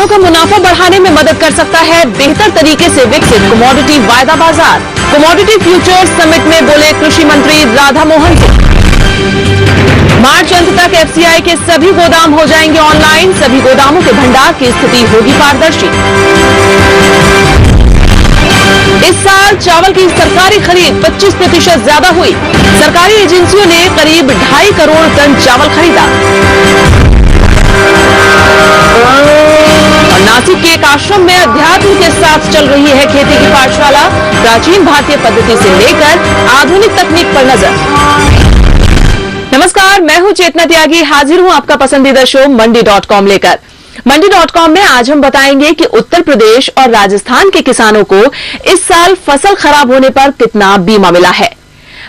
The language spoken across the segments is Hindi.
किसानों का मुनाफा बढ़ाने में मदद कर सकता है बेहतर तरीके से विकसित कमोडिटी वायदा बाजार। कमोडिटी फ्यूचर्स समिट में बोले कृषि मंत्री राधा मोहन सिंह। मार्च अंत तक एफसीआई के सभी गोदाम हो जाएंगे ऑनलाइन, सभी गोदामों के भंडार की स्थिति होगी पारदर्शी। इस साल चावल की सरकारी खरीद 25% ज्यादा हुई। सरकारी एजेंसियों ने करीब 2.5 करोड़ टन चावल खरीदा। और नासिक के एक आश्रम में अध्यात्म के साथ चल रही है खेती की पाठशाला। प्राचीन भारतीय पद्धति से लेकर आधुनिक तकनीक पर नजर। नमस्कार, मैं हूं चेतना त्यागी, हाजिर हूं आपका पसंदीदा शो मंडी.com लेकर। मंडी.com में आज हम बताएंगे कि उत्तर प्रदेश और राजस्थान के किसानों को इस साल फसल खराब होने पर कितना बीमा मिला है।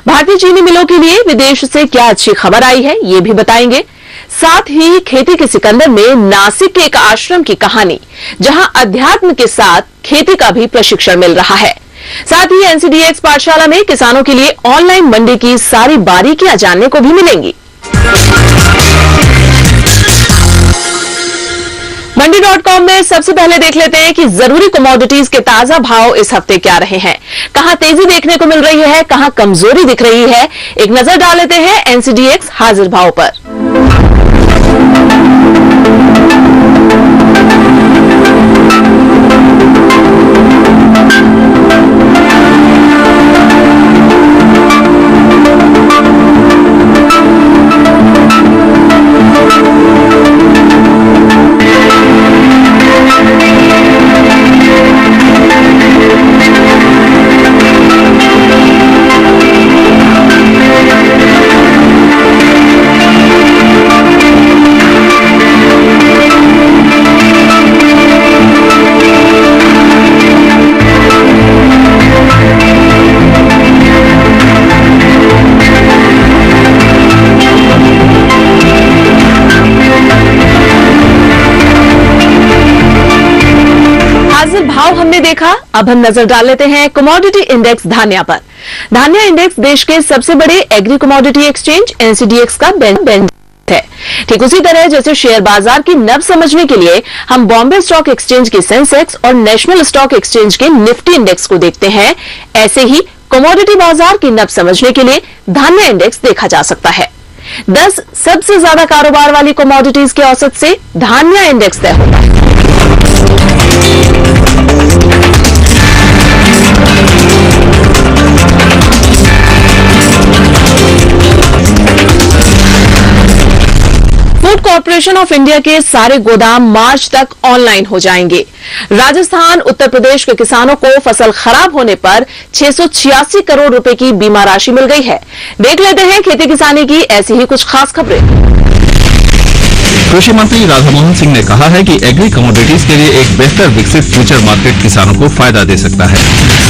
भारतीय चीनी मिलों के लिए विदेश से क्या अच्छी खबर आई है, ये भी बताएंगे। साथ ही खेती के सिकंदर में नासिक के एक आश्रम की कहानी, जहां अध्यात्म के साथ खेती का भी प्रशिक्षण मिल रहा है। साथ ही एनसीडीएक्स पाठशाला में किसानों के लिए ऑनलाइन मंडी की सारी बारीकियां जानने को भी मिलेंगी। मंडी.com में सबसे पहले देख लेते हैं कि जरूरी कमोडिटीज के ताजा भाव इस हफ्ते क्या रहे हैं, कहां तेजी देखने को मिल रही है, कहां कमजोरी दिख रही है। एक नजर डाल लेते हैं एनसीडीएक्स हाजिर भाव पर। हमने देखा, अब हम नजर डाल लेते हैं कमोडिटी इंडेक्स धान्या पर। धान्या इंडेक्स देश के सबसे बड़े एग्री कमोडिटी एक्सचेंज एनसीडीएक्स का बेंच है। ठीक उसी तरह जैसे शेयर बाजार की नब समझने के लिए हम बॉम्बे स्टॉक एक्सचेंज की सेंसेक्स और नेशनल स्टॉक एक्सचेंज के निफ्टी इंडेक्स को देखते हैं, ऐसे ही कमोडिटी बाजार की नब समझने के लिए धान्या इंडेक्स देखा जा सकता है। 10 सबसे ज्यादा कारोबार वाली कमोडिटीज के औसत से धान्या इंडेक्स तय होता है। फूड कॉर्पोरेशन ऑफ इंडिया के सारे गोदाम मार्च तक ऑनलाइन हो जाएंगे। राजस्थान, उत्तर प्रदेश के किसानों को फसल खराब होने पर 686 करोड़ रुपए की बीमा राशि मिल गई है। देख लेते हैं खेती किसानी की ऐसी ही कुछ खास खबरें। कृषि मंत्री राधा मोहन सिंह ने कहा है कि एग्री कमोडिटीज के लिए एक बेहतर विकसित फ्यूचर मार्केट किसानों को फायदा दे सकता है।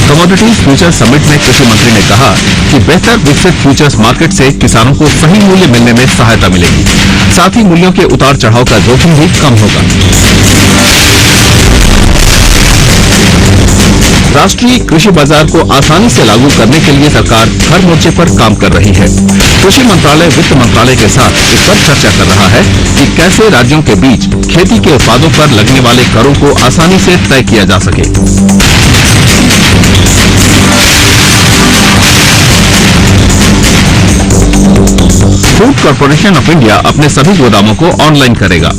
कमोडिटीज फ्यूचर समिट में कृषि मंत्री ने कहा कि बेहतर विकसित फ्यूचर्स मार्केट से किसानों को सही मूल्य मिलने में सहायता मिलेगी, साथ ही मूल्यों के उतार चढ़ाव का जोखिम भी कम होगा। राष्ट्रीय कृषि बाजार को आसानी से लागू करने के लिए सरकार हर मोर्चे पर काम कर रही है। कृषि मंत्रालय वित्त मंत्रालय के साथ इस पर चर्चा कर रहा है कि कैसे राज्यों के बीच खेती के उत्पादों पर लगने वाले करों को आसानी से तय किया जा सके। फूड कॉर्पोरेशन ऑफ इंडिया अपने सभी गोदामों को ऑनलाइन करेगा।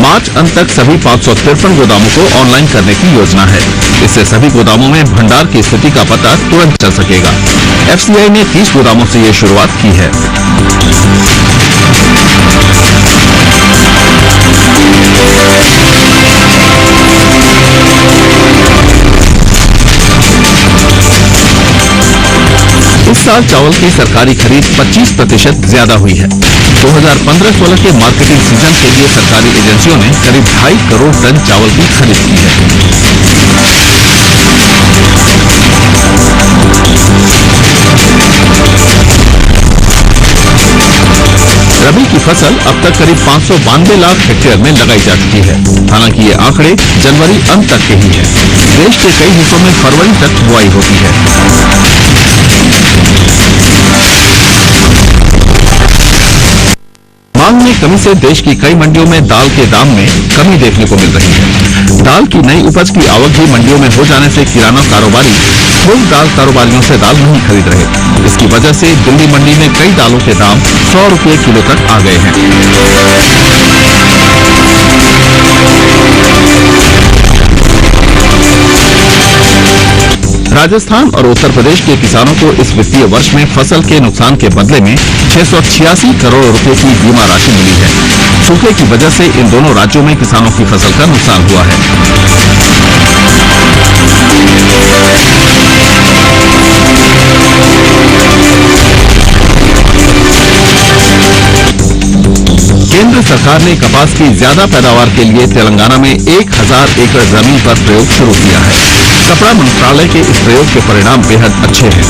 मार्च अंत तक सभी 553 गोदामों को ऑनलाइन करने की योजना है। इससे सभी गोदामों में भंडार की स्थिति का पता तुरंत चल सकेगा। एफसीआई ने 30 गोदामों से ये शुरुआत की है। इस साल चावल की सरकारी खरीद 25% ज्यादा हुई है। 2015-16 के मार्केटिंग सीजन के लिए सरकारी एजेंसियों ने करीब 2.5 करोड़ टन चावल की खरीद की है। रबी की फसल अब तक करीब 592 लाख हेक्टेयर में लगाई जा चुकी है। हालांकि ये आंकड़े जनवरी अंत तक के ही हैं। देश के कई हिस्सों में फरवरी तक बुआई होती है। मांग में कमी से देश की कई मंडियों में दाल के दाम में कमी देखने को मिल रही है। दाल की नई उपज की आवक भी मंडियों में हो जाने से किराना कारोबारी थोक दाल कारोबारियों से दाल नहीं खरीद रहे। इसकी वजह से दिल्ली मंडी में कई दालों के दाम 100 रुपये किलो तक आ गए हैं। राजस्थान और उत्तर प्रदेश के किसानों को इस वित्तीय वर्ष में फसल के नुकसान के बदले में 686 करोड़ रुपए की बीमा राशि मिली है। सूखे की वजह से इन दोनों राज्यों में किसानों की फसल का नुकसान हुआ है। केंद्र सरकार ने कपास की ज्यादा पैदावार के लिए तेलंगाना में 1000 एकड़ जमीन पर प्रयोग शुरू किया है। कपड़ा मंत्रालय के इस प्रयोग के परिणाम बेहद अच्छे हैं।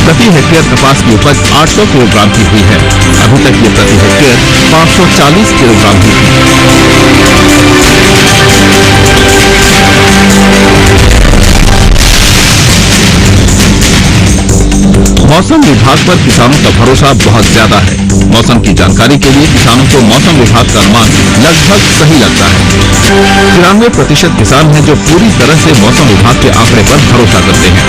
प्रति हेक्टेयर कपास की उपज 800 किलोग्राम की हुई है। अभी तक ये प्रति हेक्टेयर 540 किलोग्राम की थी। मौसम विभाग पर किसानों का भरोसा बहुत ज्यादा है। मौसम की जानकारी के लिए किसानों को मौसम विभाग का अनुमान लगभग सही लगता है। 93% किसान हैं जो पूरी तरह से मौसम विभाग के आंकड़े पर भरोसा करते हैं।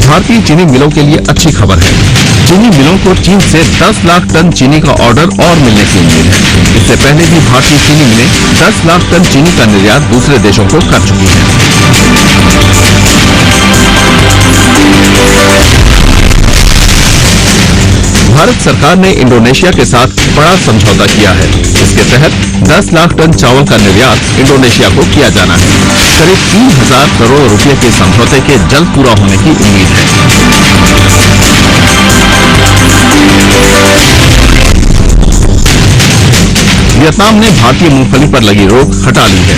भारतीय चीनी मिलों के लिए अच्छी खबर है। चीनी मिलों को चीन से 10 लाख टन चीनी का ऑर्डर और मिलने की उम्मीद है। इससे पहले भी भारतीय चीनी मिलें 10 लाख टन चीनी का निर्यात दूसरे देशों को कर चुकी हैं। भारत सरकार ने इंडोनेशिया के साथ बड़ा समझौता किया है। इसके तहत 10 लाख टन चावल का निर्यात इंडोनेशिया को किया जाना है। करीब 3000 करोड़ रुपए के समझौते के जल्द पूरा होने की उम्मीद है। वियतनाम ने भारतीय मूंगफली पर लगी रोक हटा ली है।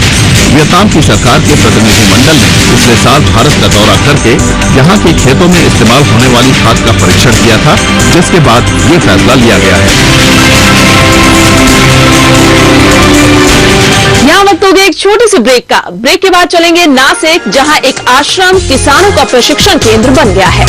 वियतनाम की सरकार के प्रतिनिधिमंडल ने पिछले साल भारत का दौरा करके यहां के खेतों में इस्तेमाल होने वाली खाद का परीक्षण किया था, जिसके बाद ये फैसला लिया गया है। यहाँ वक्त हो गया एक छोटे से ब्रेक का। ब्रेक के बाद चलेंगे नासिक, जहां एक आश्रम किसानों का प्रशिक्षण केंद्र बन गया है।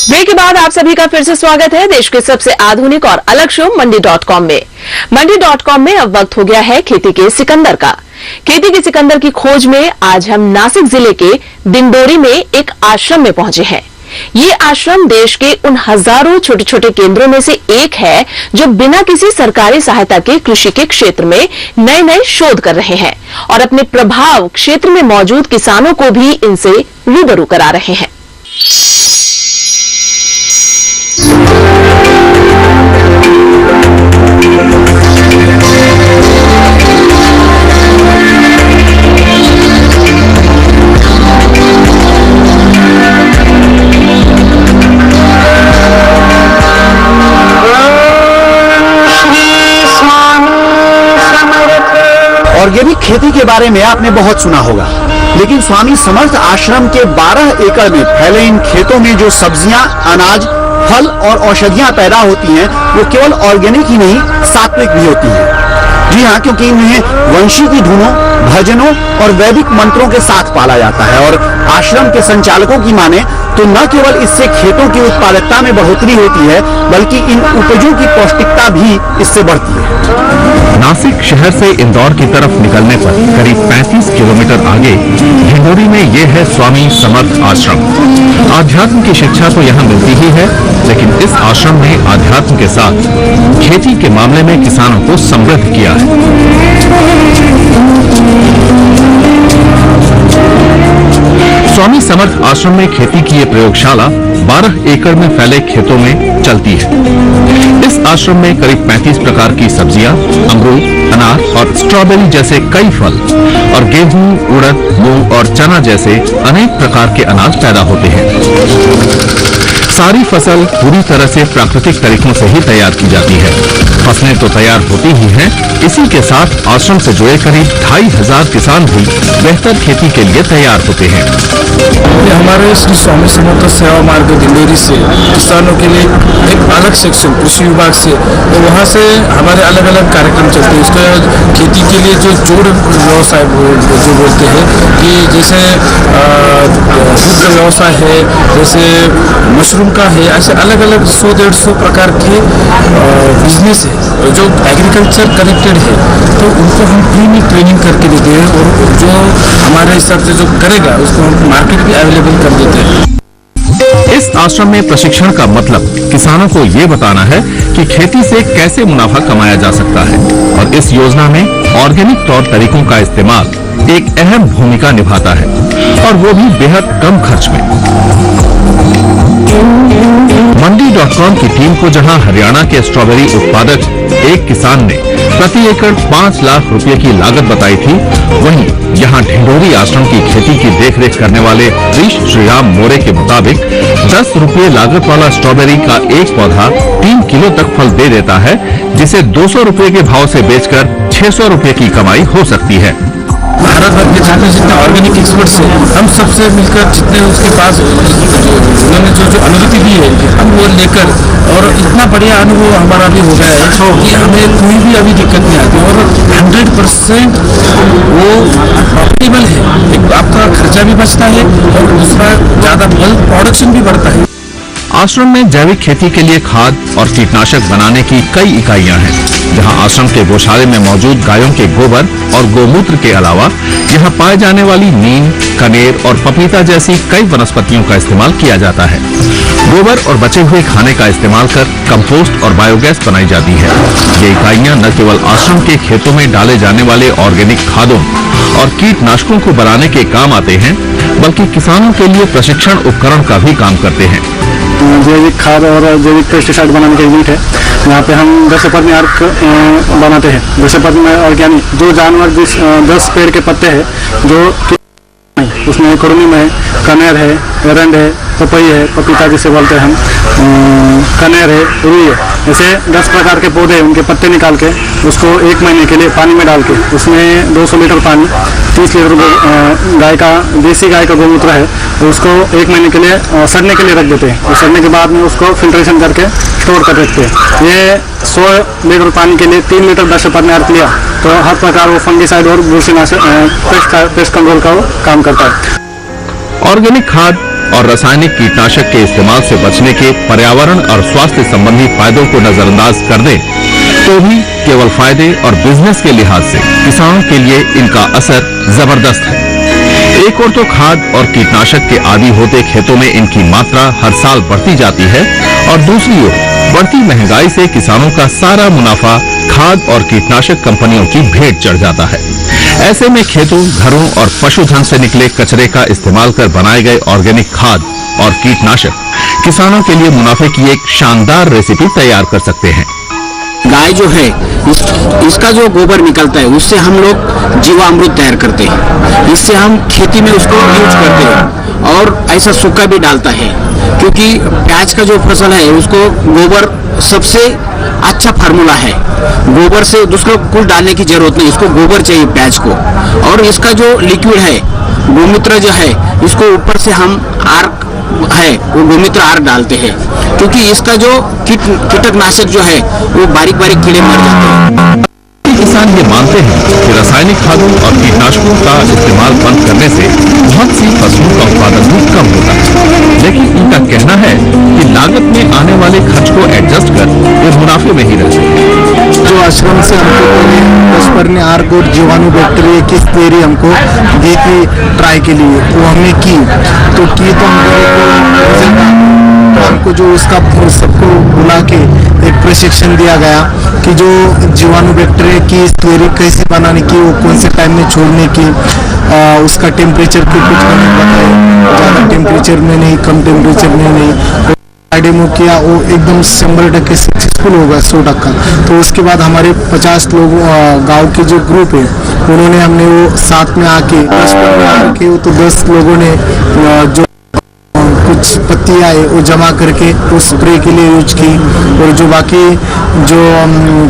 ब्रेक के बाद आप सभी का फिर से स्वागत है देश के सबसे आधुनिक और अलग शो मंडी.com में। मंडी.com में अब वक्त हो गया है खेती के सिकंदर का। खेती के सिकंदर की खोज में आज हम नासिक जिले के दिंडोरी में एक आश्रम में पहुंचे हैं। ये आश्रम देश के उन हजारों छोटे छोटे केंद्रों में से एक है जो बिना किसी सरकारी सहायता के कृषि के क्षेत्र में नए नए शोध कर रहे हैं और अपने प्रभाव क्षेत्र में मौजूद किसानों को भी इनसे रूबरू करा रहे हैं। ऑर्गेनिक खेती के बारे में आपने बहुत सुना होगा, लेकिन स्वामी समर्थ आश्रम के 12 एकड़ में फैले इन खेतों में जो सब्जियां, अनाज, फल और औषधियां पैदा होती हैं, वो केवल ऑर्गेनिक ही नहीं, सात्विक भी होती हैं। जी हाँ, क्योंकि इन्हें वंशी की धुनों, भजनों और वैदिक मंत्रों के साथ पाला जाता है। और आश्रम के संचालकों की माने तो न केवल इससे खेतों की उत्पादकता में बढ़ोतरी होती है, बल्कि इन उपजों की पौष्टिकता भी इससे बढ़ती है। नासिक शहर से इंदौर की तरफ निकलने पर करीब 35 किलोमीटर आगे ढिंडोरी में ये है स्वामी समर्थ आश्रम। आध्यात्म की शिक्षा तो यहाँ मिलती ही है, लेकिन इस आश्रम ने आध्यात्म के साथ खेती के मामले में किसानों को समृद्ध किया है। स्वामी समर्थ आश्रम में खेती की ये प्रयोगशाला 12 एकड़ में फैले खेतों में चलती है। इस आश्रम में करीब 35 प्रकार की सब्जियां, अमरूद, अनार और स्ट्रॉबेरी जैसे कई फल और गेहूं, उड़द, मूंग और चना जैसे अनेक प्रकार के अनाज पैदा होते हैं। सारी फसल पूरी तरह से प्राकृतिक तरीकों से ही तैयार की जाती है। फसलें तो तैयार होती ही हैं, इसी के साथ आश्रम से जुड़े करीब 2500 किसान भी बेहतर खेती के लिए तैयार होते हैं। ये हमारे श्री स्वामी समर्थ सेवा मार्ग दिंडोरी से किसानों के लिए एक अलग सेक्शन कृषि विभाग से, तो वहाँ से हमारे अलग अलग कार्यक्रम चलते हैं। उसका खेती के लिए जो जोड़ व्यवसाय जो बोलते हैं कि जैसे दूध का व्यवसाय है, जैसे मशरूम का है, ऐसे अलग अलग 100-150 प्रकार के बिजनेस है जो एग्रीकल्चर कनेक्टेड है, तो उनको हम फ्री में ट्रेनिंग करके देते हैं और जो हमारे हिसाब से जो करेगा उसको हम मार्केट भी अवेलेबल कर देते हैं। इस आश्रम में प्रशिक्षण का मतलब किसानों को ये बताना है कि खेती से कैसे मुनाफा कमाया जा सकता है, और इस योजना में ऑर्गेनिक तौर तरीकों का इस्तेमाल एक अहम भूमिका निभाता है, और वो भी बेहद कम खर्च में। मंडी.com की टीम को जहां हरियाणा के स्ट्रॉबेरी उत्पादक एक किसान ने प्रति एकड़ 5 लाख रुपए की लागत बताई थी, वहीं यहां ढिंडोरी आश्रम की खेती की देखरेख करने वाले ऋष श्रीराम मोरे के मुताबिक 10 रुपये लागत वाला स्ट्रॉबेरी का एक पौधा 3 किलो तक फल दे देता है, जिसे 200 रुपए के भाव से बेचकर 600 रुपए की कमाई हो सकती है। भारत भर के जितने ऑर्गेनिक एक्सपर्ट्स हैं, हम सबसे मिलकर जितने उसके पास उन्होंने जो अनुमति दी है, हम वो लेकर, और इतना बढ़िया अनुभव हमारा भी हो गया है कि हमें कोई भी अभी दिक्कत नहीं आती, और 100% वो प्रॉफिटेबल है। एक आपका खर्चा भी बचता है और दूसरा ज्यादा प्रोडक्शन भी बढ़ता है। आश्रम में जैविक खेती के लिए खाद और कीटनाशक बनाने की कई इकाइयां हैं, जहां आश्रम के गौशाले में मौजूद गायों के गोबर और गोमूत्र के अलावा यहां पाए जाने वाली नीम, कनेर और पपीता जैसी कई वनस्पतियों का इस्तेमाल किया जाता है। गोबर और बचे हुए खाने का इस्तेमाल कर कंपोस्ट और बायोगैस बनाई जाती है। ये इकाइयां न केवल आश्रम के खेतों में डाले जाने वाले ऑर्गेनिक खादों और कीटनाशकों को बनाने के काम आते हैं, बल्कि किसानों के लिए प्रशिक्षण उपकरण का भी काम करते हैं। जैविक खाद और जैविक पेस्टिसाइड बनाने का यूनिट है। यहाँ पे हम 10 पत्नी आर्क बनाते हैं। 10 पत्नी आर्क यानी जो जानवर 10 पेड़ के पत्ते हैं, जो उसमें कड़ूनीम है, कनेर है, एरंड है, पपई है, पपीता जिसे बोलते हैं हम, कनेर है, रुई है, ऐसे 10 प्रकार के पौधे हैं। उनके पत्ते निकाल के उसको 1 महीने के लिए पानी में डाल के उसमें 200 लीटर पानी, 30 लीटर गाय का, देसी गाय का गोमूत्र है, तो उसको 1 महीने के लिए सड़ने के लिए रख देते हैं, और सड़ने के बाद में उसको फिल्ट्रेशन करके स्टोर कर रखते हैं। ये 100 लीटर पानी के लिए 3 लीटर 10 पत्नी आर्क लिया, तो हर प्रकार वो फंगिसाइड और बुरशीनाशक पेस्ट कंट्रोल का वो काम करता है। ऑर्गेनिक खाद और रासायनिक कीटनाशक के इस्तेमाल से बचने के पर्यावरण और स्वास्थ्य संबंधी फायदों को नजरअंदाज कर दें तो भी केवल फायदे और बिजनेस के लिहाज से किसानों के लिए इनका असर जबरदस्त है। एक और तो खाद और कीटनाशक के आदी होते खेतों में इनकी मात्रा हर साल बढ़ती जाती है, और दूसरी ओर बढ़ती महंगाई से किसानों का सारा मुनाफा खाद और कीटनाशक कंपनियों की भेंट चढ़ जाता है। ऐसे में खेतों, घरों और पशुधन से निकले कचरे का इस्तेमाल कर बनाए गए ऑर्गेनिक खाद और कीटनाशक किसानों के लिए मुनाफे की एक शानदार रेसिपी तैयार कर सकते हैं। गाय जो है इसका जो गोबर निकलता है उससे हम लोग जीवामृत तैयार करते हैं। इससे हम खेती में उसको यूज करते हैं, और ऐसा सूखा भी डालता है, क्योंकि प्याज का जो फसल है उसको गोबर सबसे अच्छा फार्मूला है। गोबर से दूसरा कुछ डालने की जरूरत नहीं, इसको गोबर चाहिए प्याज को। और इसका जो लिक्विड है गोमूत्र जो है, इसको ऊपर से हम आर्क है वो गोमूत्र आर्क डालते हैं, क्योंकि इसका जो कीटनाशक जो है वो बारीक बारीक कीड़े मर जाते हैं। किसान ये मानते हैं कि रासायनिक खादों और कीटनाशकों का इस्तेमाल बंद करने से बहुत सी फसलों का उत्पादन भी कम होता है, लेकिन इनका कहना है कि लागत में आने वाले खर्च को एडजस्ट कर वे मुनाफे में ही रहते हैं। जो आश्रम से हमको पहले 10 पत्नी आर्क और जीवाणु बैक्टीरिया की थ्योरी हमको दी थी ट्राई के लिए, वो हमने की तो हमको जो उसका सबको बुला के एक प्रशिक्षण दिया गया कि जो जीवाणु बैक्टीरिया की थ्योरी कैसे बनाने की, वो कौन से टाइम में छोड़ने की, उसका टेम्परेचर को कुछ हमें बताए, ज़्यादा टेम्परेचर में नहीं, कम टेम्परेचर में नहीं। डेमो किया, वो एकदम 100% सक्सेसफुल होगा, 100%। तो उसके बाद हमारे 50 लोग गांव के जो ग्रुप है उन्होंने हमने वो साथ में आके 10 में आके तो 10 लोगों ने जो कुछ पत्तियाँ है वो जमा करके वो स्प्रे के लिए यूज की, और जो बाकी जो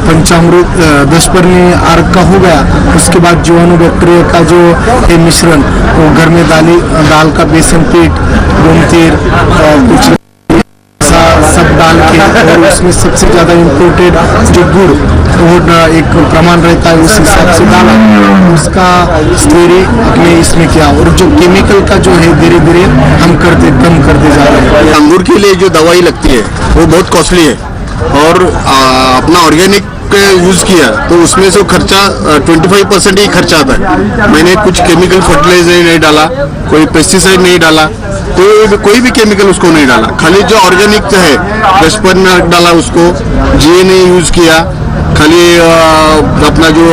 पंचामृत 10% आर्क का हो गया, उसके बाद जीवाणु बैक्टीरिया का जो है मिश्रण वो घर में दाल का बेसन पीठ, गोमतीर कुछ सब डाल के, और उसमें सबसे ज़्यादा इम्पोर्टेड जो गुड़ वो एक प्रमाण रहता है उस हिसाब से डाला, उसका स्प्रे अपने इसमें किया, और जो केमिकल का जो है धीरे धीरे हम कम करते जा रहे हैं। अंगूर के लिए जो दवाई लगती है वो बहुत कॉस्टली है, और अपना ऑर्गेनिक यूज किया तो उसमें से खर्चा 25% ही खर्चा आता है। मैंने कुछ केमिकल फर्टिलाइजर नहीं डाला, कोई पेस्टिसाइड नहीं डाला, कोई भी केमिकल उसको नहीं डाला, खाली जो ऑर्गेनिक है 10% डाला, उसको जीए नहीं यूज किया, खाली अपना जो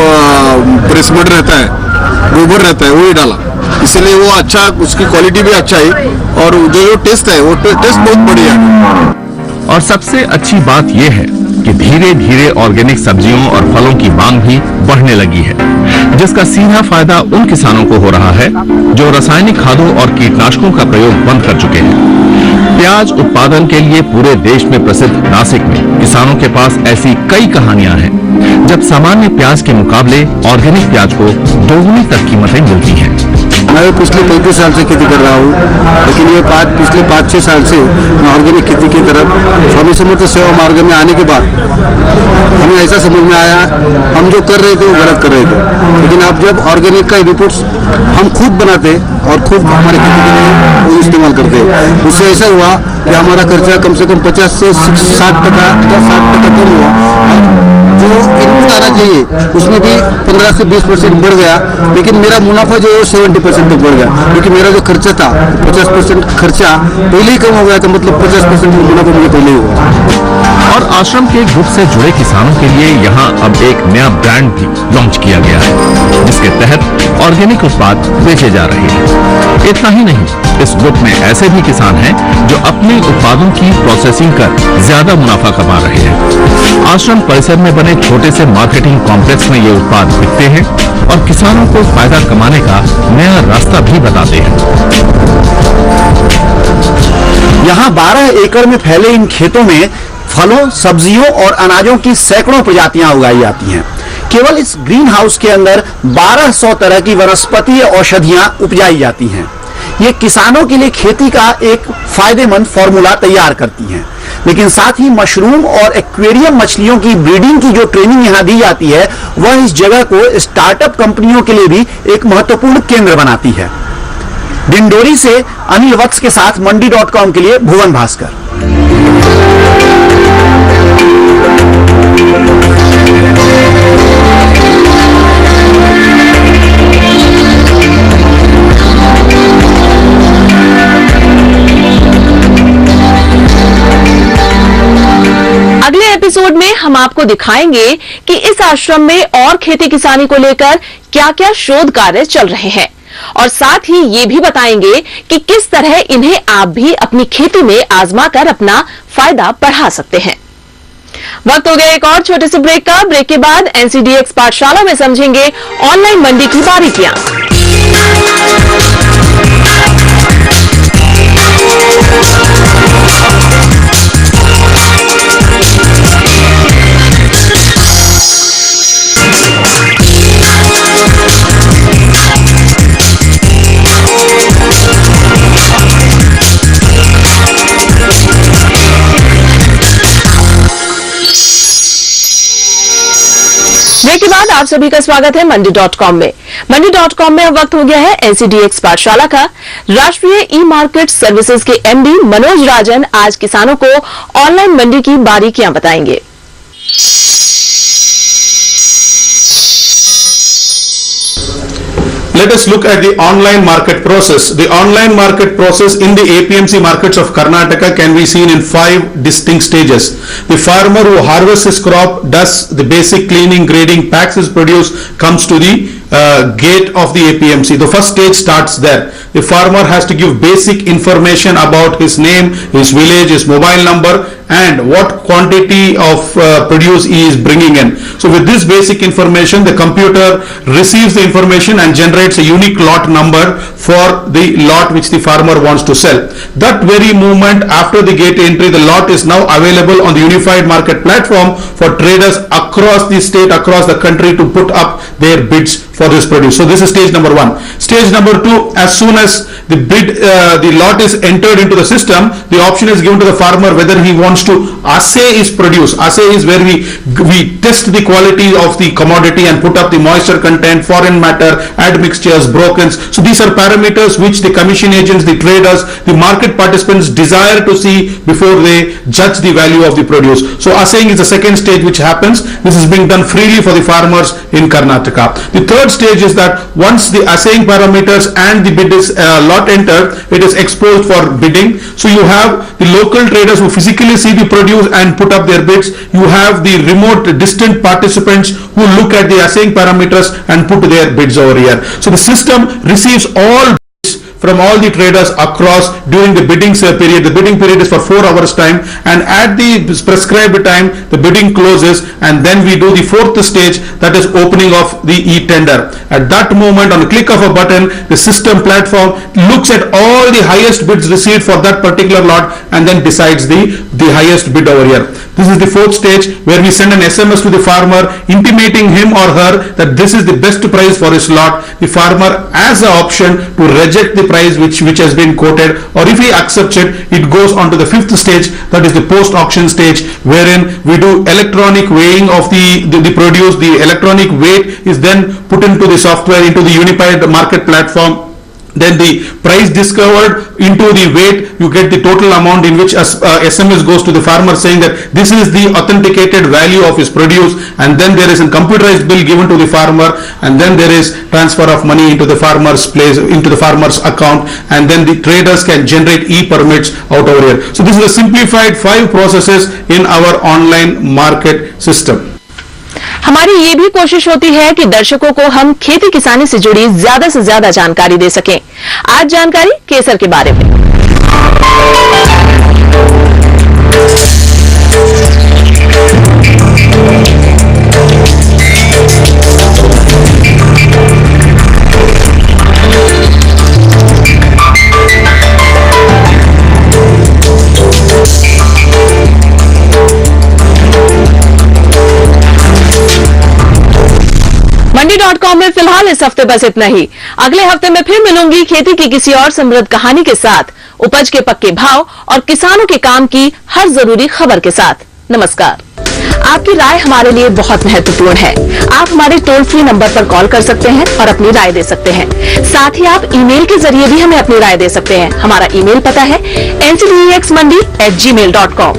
प्रेसमेंट रहता है, गोबर रहता है वही डाला, इसलिए वो अच्छा, उसकी क्वालिटी भी अच्छा है, और जो टेस्ट है वो टेस्ट बहुत बढ़िया है। और सबसे अच्छी बात यह है कि धीरे धीरे ऑर्गेनिक सब्जियों और फलों की मांग भी बढ़ने लगी है, जिसका सीधा फायदा उन किसानों को हो रहा है जो रासायनिक खादों और कीटनाशकों का प्रयोग बंद कर चुके हैं। प्याज उत्पादन के लिए पूरे देश में प्रसिद्ध नासिक में किसानों के पास ऐसी कई कहानियां हैं जब सामान्य प्याज के मुकाबले ऑर्गेनिक प्याज को दोगुनी तक कीमतें मिलती हैं। मैं पिछले 35 साल से खेती कर रहा हूँ, लेकिन ये पिछले 5-6 साल से मैं ऑर्गेनिक खेती की तरफ स्वामी समर्थ सेवा मार्ग में आने के बाद हमें ऐसा समझ में आया, हम जो कर रहे थे वो गलत कर रहे थे, लेकिन अब जब ऑर्गेनिक का इनपुट्स हम खुद बनाते और खुद हमारी खेती के लिए वो इस्तेमाल करते, उससे ऐसा हुआ कि हमारा खर्चा कम से कम 50 से 60% कम हुआ। जो इनपुट आना चाहिए उसमें भी 15 से 20% बढ़ गया, लेकिन मेरा मुनाफा जो है 70% तक बढ़ गया, क्योंकि मेरा जो खर्चा था 50% खर्चा पहले ही कम हो गया था, मतलब 50% मुनाफा मुझे पहले ही हुआ। और आश्रम के ग्रुप से जुड़े किसानों के लिए यहाँ अब एक नया ब्रांड भी लॉन्च किया गया है, जिसके तहत ऑर्गेनिक उत्पाद बेचे जा रहे हैं। इतना ही नहीं, इस ग्रुप में ऐसे भी किसान हैं जो अपने उत्पादों की प्रोसेसिंग कर ज्यादा मुनाफा कमा रहे हैं। आश्रम परिसर में बने छोटे से मार्केटिंग कॉम्प्लेक्स में ये उत्पाद बिकते हैं और किसानों को फायदा कमाने का नया रास्ता भी बताते हैं। यहाँ 12 एकड़ में फैले इन खेतों में फलों, सब्जियों और अनाजों की सैकड़ों प्रजातियां उगाई जाती हैं। केवल इस ग्रीन हाउस के अंदर 1200 तरह की वनस्पतीय औषधियां उपजाई जाती हैं। ये किसानों के लिए खेती का एक फायदेमंद फॉर्मूला तैयार करती हैं, लेकिन साथ ही मशरूम और एक्वेरियम मछलियों की ब्रीडिंग की जो ट्रेनिंग यहाँ दी जाती है, वह इस जगह को स्टार्टअप कंपनियों के लिए भी एक महत्वपूर्ण केंद्र बनाती है। डिंडोरी से अनिल वत्स के साथ मंडी.com के लिए भुवन भास्कर। अगले एपिसोड में हम आपको दिखाएंगे कि इस आश्रम में और खेती किसानी को लेकर क्या क्या शोध कार्य चल रहे हैं, और साथ ही ये भी बताएंगे कि किस तरह इन्हें आप भी अपनी खेती में आजमाकर अपना फायदा बढ़ा सकते हैं। वक्त हो गया एक और छोटे से ब्रेक का। ब्रेक के बाद एनसीडीएक्स पाठशाला में समझेंगे ऑनलाइन मंडी की बारीकियां। ब्रेक के बाद आप सभी का स्वागत है मंडी.com में। मंडी.com में अब वक्त हो गया है एनसीडीएक्स पाठशाला का। राष्ट्रीय ई मार्केट सर्विसेज के एमडी मनोज राजन आज किसानों को ऑनलाइन मंडी की बारीकियां बताएंगे। Let us look at the online market process. The online market process in the APMC markets of Karnataka can be seen in 5 distinct stages. The farmer who harvests his crop, does the basic cleaning, grading, packs his produce, comes to the gate of the APMC. The first stage starts there. The farmer has to give basic information about his name, his village, his mobile number, and what quantity of produce he is bringing in. So with this basic information, the computer receives the information and generates a unique lot number for the lot which the farmer wants to sell. That very moment after the gate entry, the lot is now available on the unified market platform for traders across the state, across the country to put up their bids for this produce. So this is stage number one. Stage number two, as soon as the bid, the lot is entered into the system, the option is given to the farmer whether he wants to assay his produce. Assay is where we test the quality of the commodity and put up the moisture content, foreign matter, admixtures, brokens. So these are parameters which the commission agents, the traders, the market participants desire to see before they judge the value of the produce. So assaying is the second stage which happens. This is being done freely for the farmers in Karnataka. The third stage is that once the assaying parameters and the bid is lot entered, it is exposed for bidding. So you have the local traders who physically see the produce and put up their bids. You have the remote distant participants who look at the assaying parameters and put their bids over here. So the system receives all from all the traders across during the bidding period. The bidding period is for 4 hours time, and at the prescribed time the bidding closes, and then we do the fourth stage, that is opening of the e-tender. At that moment, on a click of a button, the system platform looks at all the highest bids received for that particular lot and then decides the highest bid over here. This is the fourth stage where we send an SMS to the farmer intimating him or her that this is the best price for his lot. The farmer has the option to reject the price which has been quoted, or if he accepts it, it goes on to the fifth stage, that is the post auction stage, wherein we do electronic weighing of the produce. The electronic weight is then put into the software, into the unified market platform. Then the price discovered into the weight, you get the total amount, in which SMS goes to the farmer saying that this is the authenticated value of his produce, and then there is a computerized bill given to the farmer, and then there is transfer of money into the farmer's place, into the farmer's account, and then the traders can generate e-permits out over here. So this is a simplified 5 processes in our online market system. हमारी ये भी कोशिश होती है कि दर्शकों को हम खेती किसानी से जुड़ी ज्यादा से ज्यादा जानकारी दे सकें। आज जानकारी केसर के बारे में। Mandi.com में फिलहाल इस हफ्ते बस इतना ही। अगले हफ्ते में फिर मिलूंगी खेती की किसी और समृद्ध कहानी के साथ, उपज के पक्के भाव और किसानों के काम की हर जरूरी खबर के साथ। नमस्कार। आपकी राय हमारे लिए बहुत महत्वपूर्ण है। आप हमारे टोल फ्री नंबर पर कॉल कर सकते हैं और अपनी राय दे सकते हैं। साथ ही आप ईमेल के जरिए भी हमें अपनी राय दे सकते हैं। हमारा ईमेल पता है ncdexmandi@gmail.com।